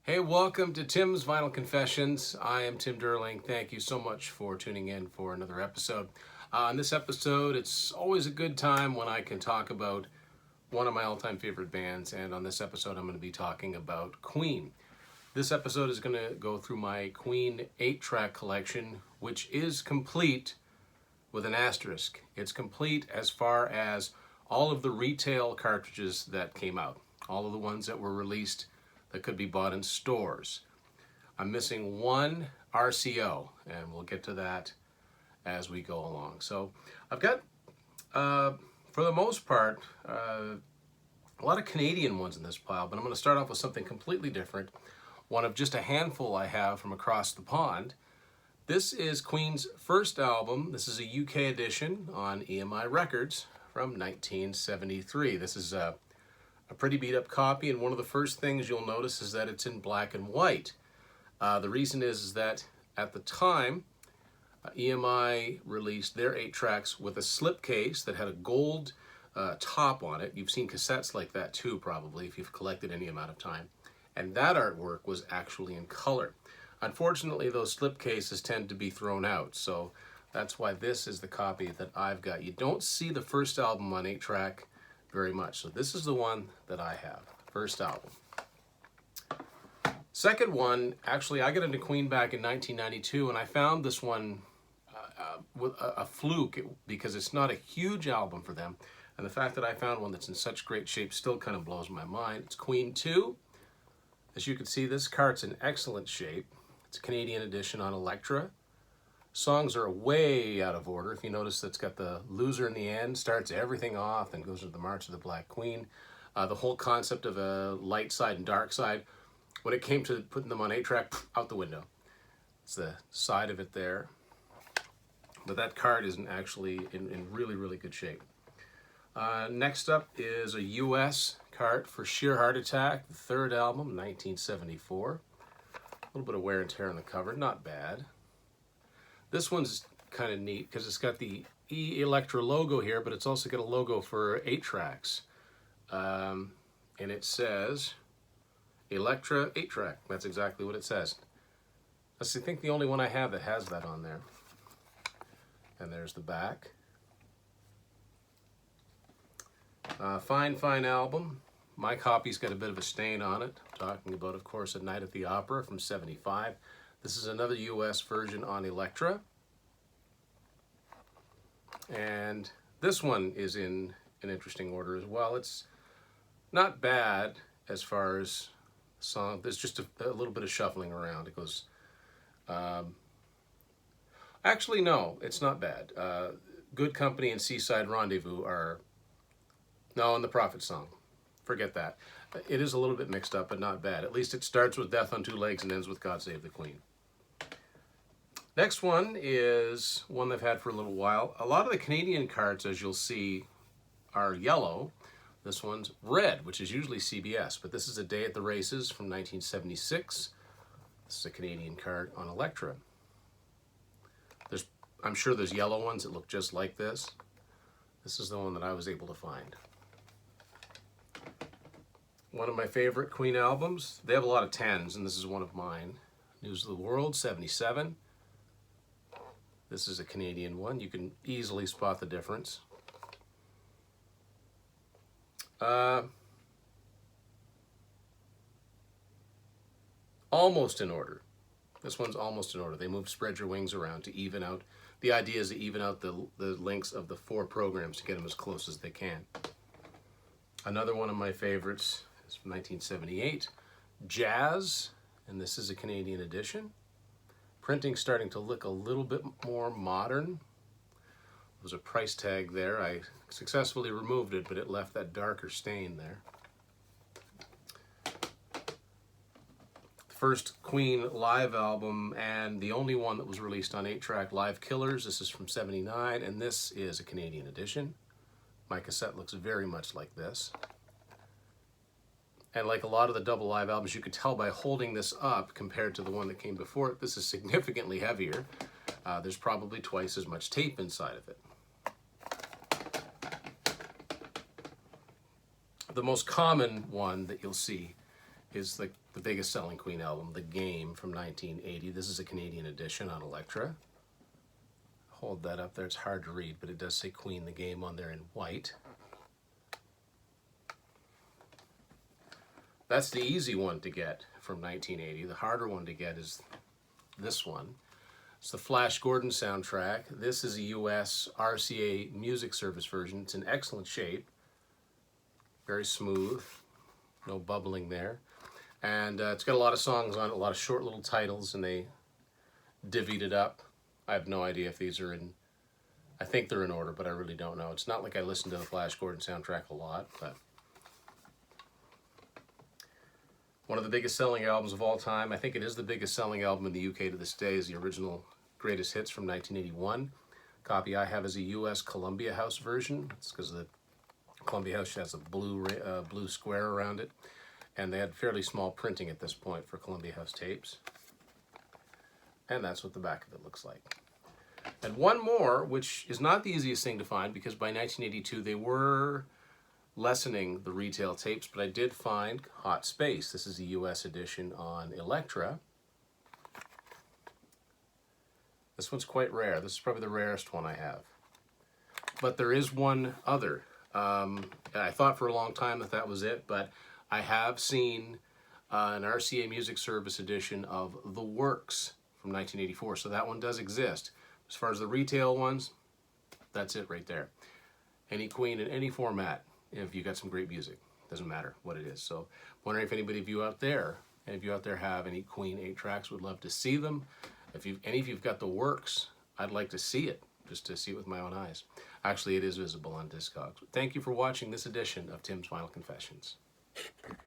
Hey, welcome to Tim's Vinyl Confessions. I am Tim Durling. Thank you so much for tuning in for another episode. On this episode, it's always a good time when I can talk about one of my all-time favorite bands, and on this episode, I'm going to be talking about Queen. This episode is going to go through my Queen 8-track collection, which is complete with an asterisk. It's complete as far as all of the retail cartridges that came out, all of the ones that were released that could be bought in stores. I'm missing one RCO, and we'll get to that as we go along. So I've got, for the most part, a lot of Canadian ones in this pile, but I'm going to start off with something completely different. One of just a handful I have from across the pond. This is Queen's first album. This is a UK edition on EMI Records from 1973. This is a pretty beat up copy, and one of the first things you'll notice is that it's in black and white. The reason is that at the time, EMI released their 8 tracks with a slipcase that had a gold top on it. You've seen cassettes like that too, probably, if you've collected any amount of time. And that artwork was actually in color. Unfortunately, those slipcases tend to be thrown out, so that's why this is the copy that I've got. You don't see the first album on 8-track very much, so this is the one that I have, first album. Second one, actually, I got into Queen back in 1992, and I found this one with a fluke because it's not a huge album for them, and the fact that I found one that's in such great shape still kind of blows my mind. It's Queen 2. As you can see, this cart's in excellent shape. It's a Canadian edition on Elektra. Songs are way out of order. If you notice, it's got the loser in the end, starts everything off, and goes into the March of the Black Queen. The whole concept of a light side and dark side, when it came to putting them on 8-track, out the window. It's the side of it there. But that card isn't actually in really, really good shape. Next up is a US cart for Sheer Heart Attack, the third album, 1974. A little bit of wear and tear on the cover, not bad. This one's kind of neat because it's got the Elektra logo here, but it's also got a logo for 8 tracks. And it says Elektra 8-track. That's exactly what it says. That's, I think, the only one I have that has that on there. And there's the back. Fine album. My copy's got a bit of a stain on it. I'm talking about, of course, A Night at the Opera from 75. This is another US version on Elektra. And this one is in an interesting order as well. It's not bad as far as song. There's just a little bit of shuffling around. It goes... actually, no, it's not bad. Good Company and Seaside Rendezvous are... No, and the Prophet Song. Forget that. It is a little bit mixed up, but not bad. At least it starts with Death on Two Legs and ends with God Save the Queen. Next one is one they've had for a little while. A lot of the Canadian cards, as you'll see, are yellow. This one's red, which is usually CBS, but this is A Day at the Races from 1976. This is a Canadian card on Elektra. I'm sure there's yellow ones that look just like this. This is the one that I was able to find. One of my favorite Queen albums. They have a lot of 10s, and this is one of mine. News of the World, 77. This is a Canadian one. You can easily spot the difference. Almost in order. This one's almost in order. They move Spread Your Wings around to even out. The idea is to even out the lengths of the 4 programs to get them as close as they can. Another one of my favorites is from 1978, Jazz, and this is a Canadian edition. Printing's starting to look a little bit more modern. There's a price tag there. I successfully removed it, but it left that darker stain there. First Queen live album, and the only one that was released on 8-track, Live Killers. This is from 79, and this is a Canadian edition. My cassette looks very much like this. And like a lot of the double live albums, you could tell by holding this up compared to the one that came before it, this is significantly heavier. There's probably twice as much tape inside of it. The most common one that you'll see is the biggest selling Queen album, The Game from 1980. This is a Canadian edition on Elektra. Hold that up there, it's hard to read, but it does say Queen, The Game on there in white. That's the easy one to get from 1980. The harder one to get is this one. It's the Flash Gordon soundtrack. This is a US RCA Music Service version. It's in excellent shape. Very smooth. No bubbling there. And it's got a lot of songs on it, a lot of short little titles, and they divvied it up. I have no idea if these are in, I think they're in order, but I really don't know. It's not like I listen to the Flash Gordon soundtrack a lot, but one of the biggest selling albums of all time. I think it is the biggest selling album in the UK to this day, is the original Greatest Hits from 1981. Copy I have is a US Columbia House version. It's because the Columbia House has a blue square around it, and they had fairly small printing at this point for Columbia House tapes. And that's what the back of it looks like. And one more, which is not the easiest thing to find, because by 1982 they were lessening the retail tapes, but I did find Hot Space. This is a US edition on Elektra. This one's quite rare. This is probably the rarest one I have. But there is one other. I thought for a long time that that was it, but I have seen an RCA Music Service edition of The Works from 1984, so that one does exist. As far as the retail ones, that's it right there. Any Queen in any format, if you got some great music, doesn't matter what it is. So wondering if anybody of you out there, have any Queen 8 tracks, would love to see them. If any of you've got The Works, I'd like to see it, just to see it with my own eyes. Actually, it is visible on Discogs. Thank you for watching this edition of Tim's Vinyl Confessions.